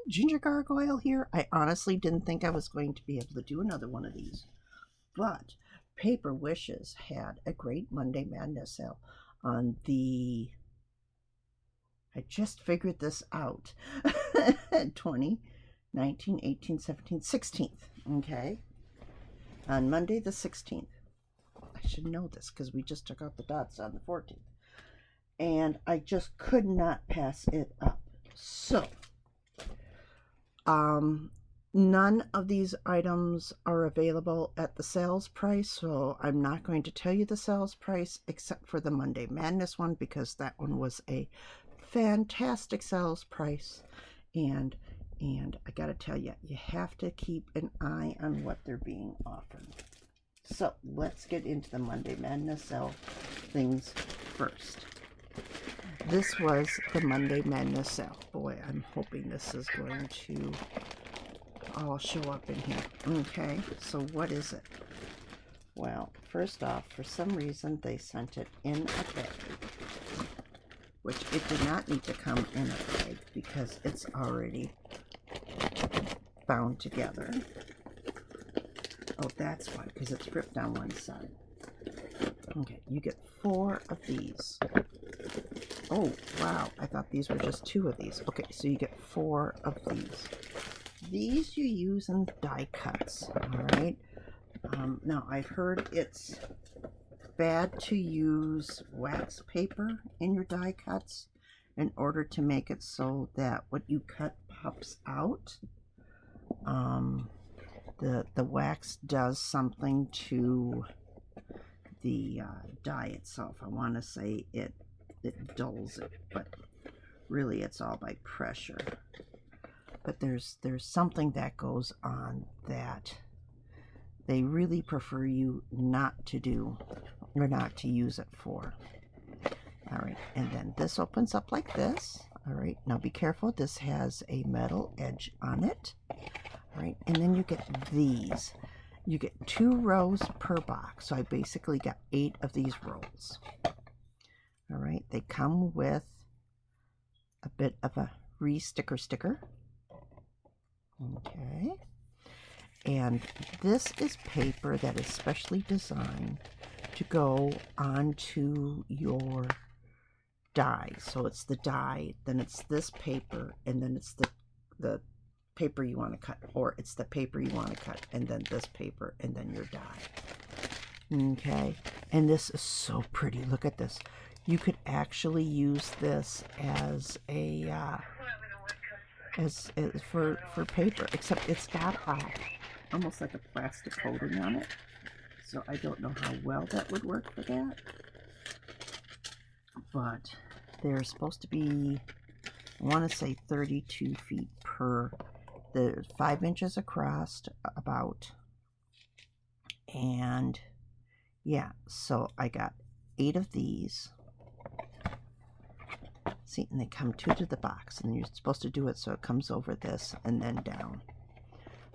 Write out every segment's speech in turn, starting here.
Ginger Gargoyle here. I honestly didn't think I was going to be able to do another one of these, but Paper Wishes had a great Monday Madness sale on the, I just figured this out, 20, 19, 18, 17, 16th, okay? On Monday the 16th. I should know this because we just took out the dots on the 14th. And I just could not pass it up. So, none of these items are available at the sales price, so I'm not going to tell you the sales price except for the Monday Madness one because that one was a fantastic sales price. And I gotta tell you, you have to keep an eye on what they're being offered. So let's get into the Monday Madness sale things first. This was the Monday Madness sale. Boy, I'm hoping this is going to all show up in here. Okay, so what is it? Well, first off, for some reason they sent it in a bag, which it did not need to come in a bag because it's already bound together. Oh, that's why, because it's ripped on one side. Okay, you get 4 of these. Oh, wow, I thought these were just 2 of these. Okay, so you get 4 of these. These you use in die cuts, all right? Now, I've heard it's bad to use wax paper in your die cuts in order to make it so that what you cut pops out. The wax does something to the die itself. I want to say it dulls it, but really it's all by pressure. But there's something that goes on that they really prefer you not to do or not to use it for. All right, and then this opens up like this. All right, now be careful, this has a metal edge on it. All right, and then you get these. You get 2 rows per box, so I basically got 8 of these rolls. All right, they come with a bit of a re-sticker sticker. Okay, and this is paper that is specially designed to go onto your die. So it's the die, then it's this paper, and then it's the paper you want to cut, or it's the paper you want to cut, and then this paper, and then your die. Okay, and this is so pretty. Look at this. You could actually use this as a for paper, except it's got almost like a plastic coating on it. So I don't know how well that would work for that. But they're supposed to be, I want to say 32 feet per, the 5 inches across about. And yeah, so I got 8 of these. See, and they come 2 to the box, and you're supposed to do it so it comes over this and then down.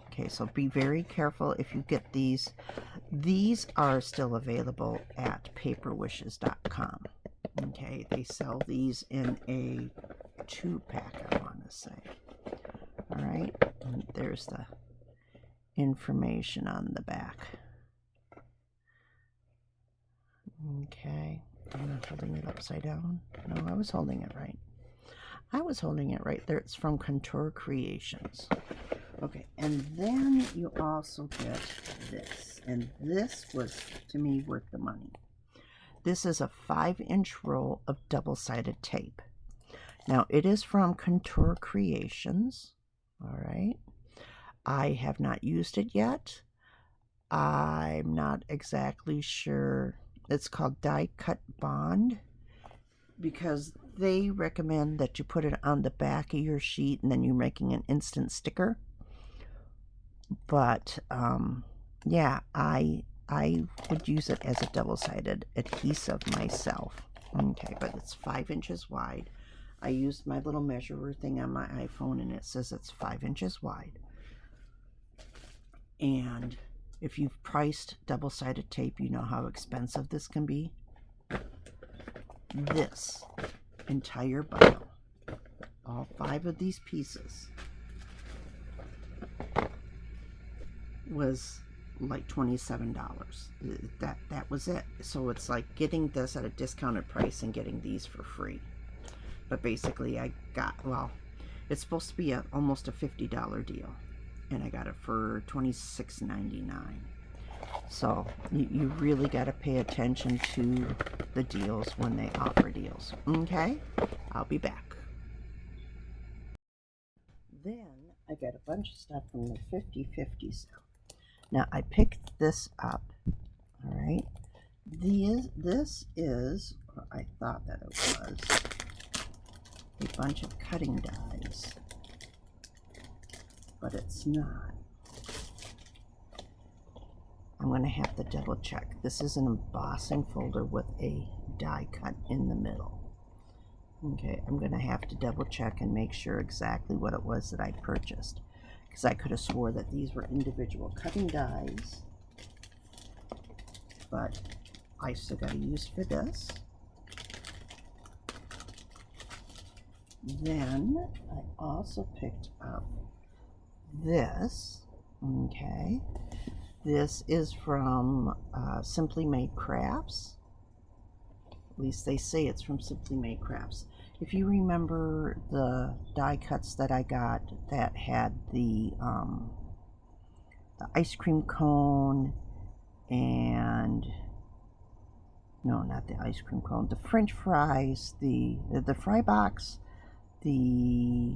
Okay, so be very careful if you get these. These are still available at paperwishes.com. Okay, they sell these in a 2-pack, I want to say. All right, and there's the information on the back. Okay, I'm not holding it upside down. No, I was holding it right. I was holding it right there. It's from Contour Creations. Okay, and then you also get this. And this was, to me, worth the money. This is a 5-inch roll of double-sided tape. Now, it is from Contour Creations. All right. I have not used it yet. I'm not exactly sure. It's called Die Cut Bond because they recommend that you put it on the back of your sheet and then you're making an instant sticker. But yeah, I would use it as a double-sided adhesive myself. Okay, but it's 5 inches wide. I used my little measurer thing on my iPhone and it says it's 5 inches wide. And if you've priced double-sided tape, you know how expensive this can be. This entire bundle, all 5 of these pieces, was like $27. That was it. So it's like getting this at a discounted price and getting these for free. But basically I got, well, it's supposed to be almost a $50 deal, and I got it for $26.99. So you really got to pay attention to the deals when they offer deals. Okay, I'll be back. Then I got a bunch of stuff from the 50/50 sale. Now I picked this up. All right, this is, or I thought that it was, a bunch of cutting dies, but it's not. I'm going to have to double check. This is an embossing folder with a die cut in the middle. Okay, I'm going to have to double check and make sure exactly what it was that I purchased, because I could have swore that these were individual cutting dies, but I still got a use for this. Then I also picked up this. Okay, this is from Simply Made Crafts. At least they say it's from Simply Made Crafts. If you remember the die cuts that I got that had the ice cream cone and, no, not the ice cream cone, the French fries, the fry box, the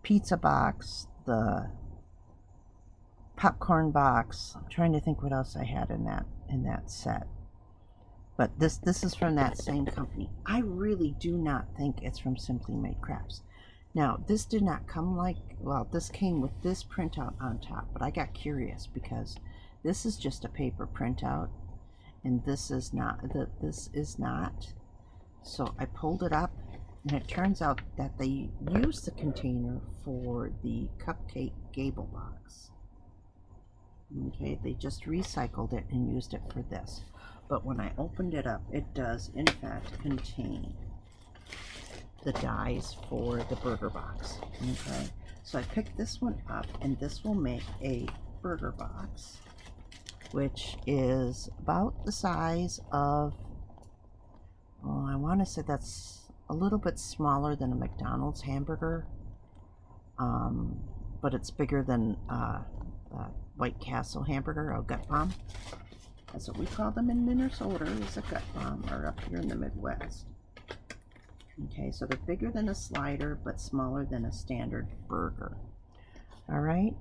pizza box, the popcorn box. I'm trying to think what else I had in that set. But this is from that same company. I really do not think it's from Simply Made Crafts. Now, this did not come like, well, this came with this printout on top, but I got curious because this is just a paper printout, and this is not. So I pulled it up, and it turns out that they used the container for the cupcake gable box. Okay, they just recycled it and used it for this. But when I opened it up, it does in fact contain the dies for the burger box. Okay, so I picked this one up, and this will make a burger box, which is about the size of, oh, I want to say that's a little bit smaller than a McDonald's hamburger, but it's bigger than White Castle hamburger, or gut bomb. That's what we call them in Minnesota, is a gut bomb, or up here in the Midwest. Okay, so they're bigger than a slider, but smaller than a standard burger. All right,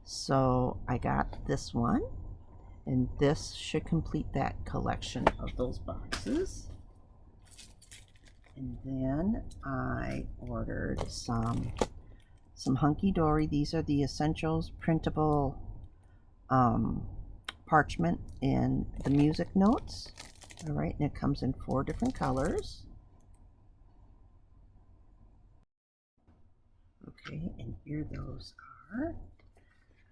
so I got this one, and this should complete that collection of those boxes. And then I ordered some Hunky Dory. These are the Essentials printable parchment in the music notes. All right, and it comes in 4 different colors. Okay, and here those are.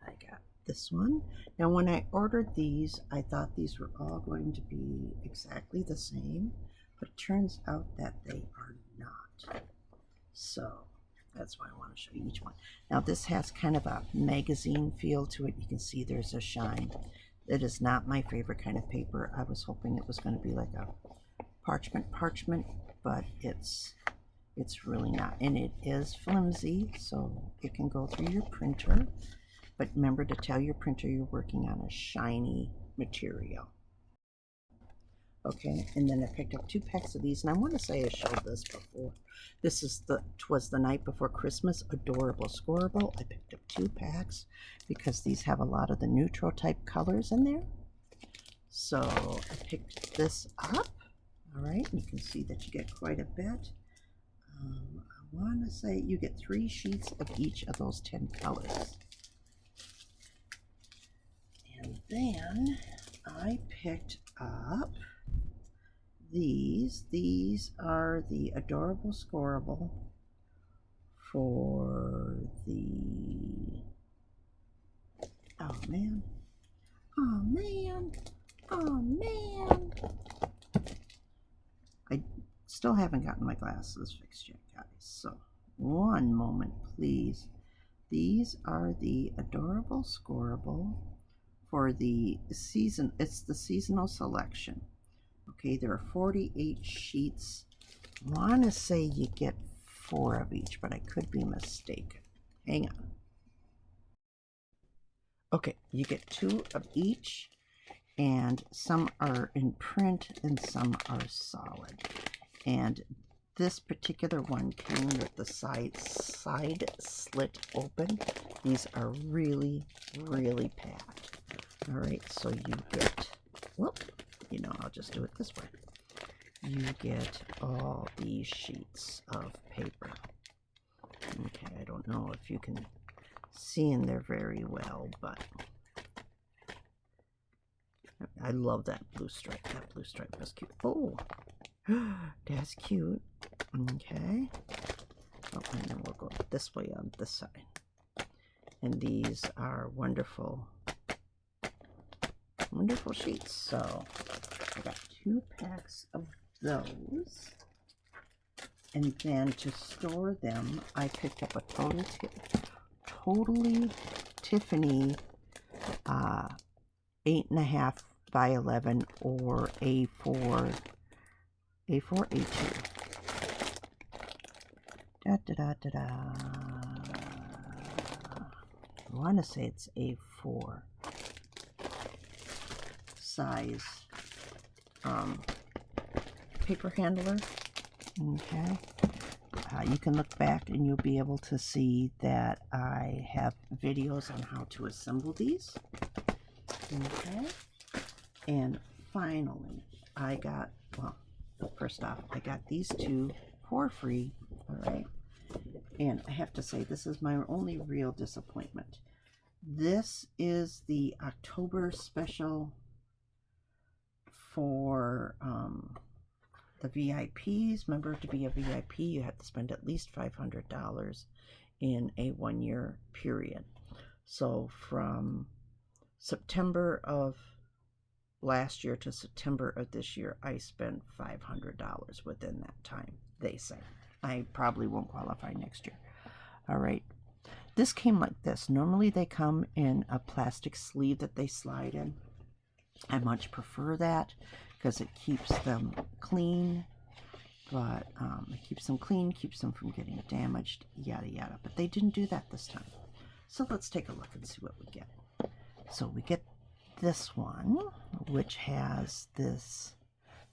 I got this one. Now, when I ordered these, I thought these were all going to be exactly the same, but it turns out that they are not. So that's why I want to show you each one. Now, this has kind of a magazine feel to it. You can see there's a shine. It is not my favorite kind of paper. I was hoping it was going to be like a parchment, but it's really not. And it is flimsy, so it can go through your printer. But remember to tell your printer you're working on a shiny material. Okay, and then I picked up 2 packs of these, and I want to say I showed this before. This is twas the night before Christmas adorable scoreable. I picked up 2 packs because these have a lot of the neutral type colors in there. So I picked this up. All right, and you can see that you get quite a bit. I want to say you get 3 sheets of each of those 10 colors. And then I picked up these. These are the adorable scoreable for the, oh man, I still haven't gotten my glasses fixed yet, guys, so one moment please. These are the Adorable Scoreable for the season. It's the seasonal selection. Okay, there are 48 sheets. I want to say you get 4 of each, but I could be mistaken. Hang on. Okay, you get 2 of each, and some are in print and some are solid. And this particular one came with the side slit open. These are really, really packed. All right, so you get, whoop, you know, I'll just do it this way. You get all these sheets of paper. Okay, I don't know if you can see in there very well, but I love that blue stripe. That blue stripe was cute. Oh, that's cute. Okay. Oh, and then we'll go this way on this side. And these are wonderful, wonderful sheets. So I got 2 packs of those. And then to store them, I picked up a totally Tiffany 8.5 by 11 or A4, A2. I want to say it's A4 size paper handler. Okay. You can look back and you'll be able to see that I have videos on how to assemble these. Okay. And finally, I got, well, first off, I got these 2 for free. All right. And I have to say, this is my only real disappointment. This is the October special for the VIPs. Remember, to be a VIP, you have to spend at least $500 in a 1-year period. So from September of last year to September of this year, I spent $500 within that time, they say. I probably won't qualify next year. All right. This came like this. Normally they come in a plastic sleeve that they slide in. I much prefer that because it keeps them clean, but it keeps them clean, keeps them from getting damaged, yada yada. But they didn't do that this time. So let's take a look and see what we get. So we get this one, which has this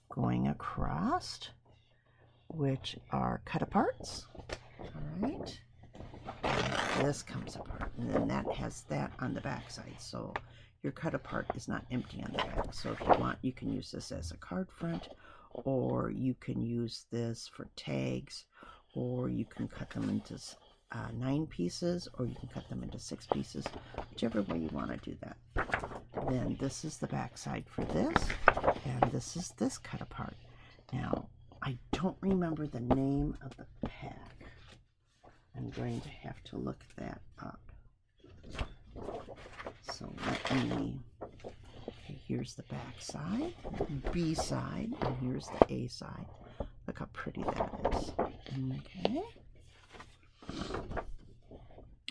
going across, which are cut aparts. All right. And this comes apart, and then that has that on the back side. So your cut apart is not empty on the back. So if you want, you can use this as a card front, or you can use this for tags, or you can cut them into 9 pieces, or you can cut them into 6 pieces, whichever way you want to do that. Then this is the back side for this, and this is this cut apart. Now, I don't remember the name of the pack. I'm going to have to look that up. So let me, okay, here's the back side, B side, and here's the A side. Look how pretty that is. Okay.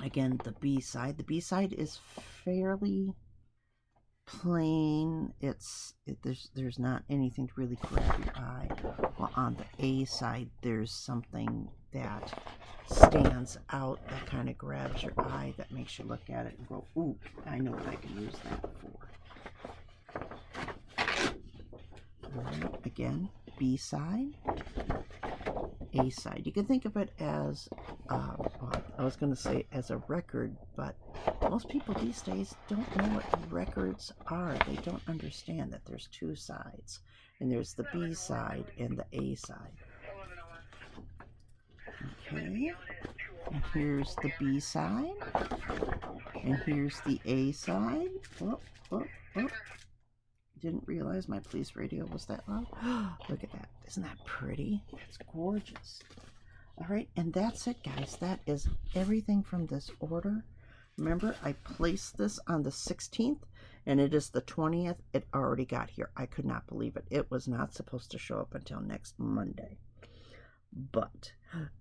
Again, the B side. The B side is fairly plain. There's not anything to really grab your eye. Well, on the A side, there's something that stands out that kind of grabs your eye, that makes you look at it and go, ooh, I know what I can use that for. All right, again, B side, A side. You can think of it as, well, I was going to say as a record, but most people these days don't know what records are. They don't understand that there's 2 sides, and there's the B side and the A side. Okay, and here's the B side, and here's the A side. Oh, oh, oh. Didn't realize my police radio was that loud. Look at that. Isn't that pretty? That's gorgeous. All right, and that's it, guys. That is everything from this order. Remember, I placed this on the 16th, and it is the 20th. It already got here. I could not believe it. It was not supposed to show up until next Monday. But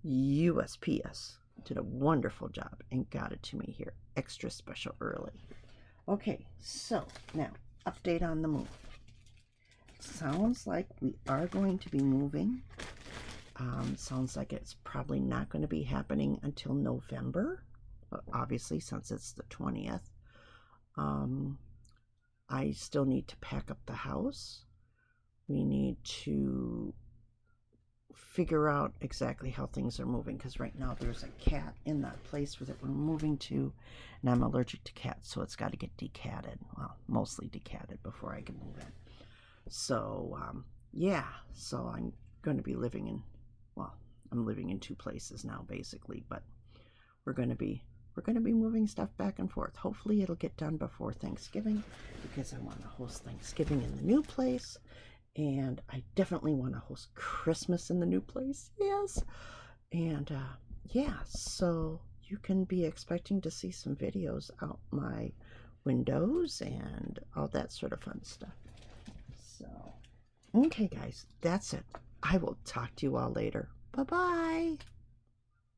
USPS, did a wonderful job and got it to me here extra special early. Okay, so now update on the move. Sounds like we are going to be moving. Sounds like it's probably not going to be happening until November, but obviously since it's the 20th. I still need to pack up the house. We need to figure out exactly how things are moving, because right now there's a cat in that place that we're moving to, and I'm allergic to cats, so it's got to get decatted. Well, mostly decatted before I can move in. So yeah, so I'm going to be living in, well, I'm living in two places now basically, but we're going to be moving stuff back and forth. Hopefully it'll get done before Thanksgiving, because I want to host Thanksgiving in the new place, and I definitely want to host Christmas in the new place. Yes. And yeah, so you can be expecting to see some videos out my windows and all that sort of fun stuff. So okay guys, that's it. I will talk to you all later. Bye bye.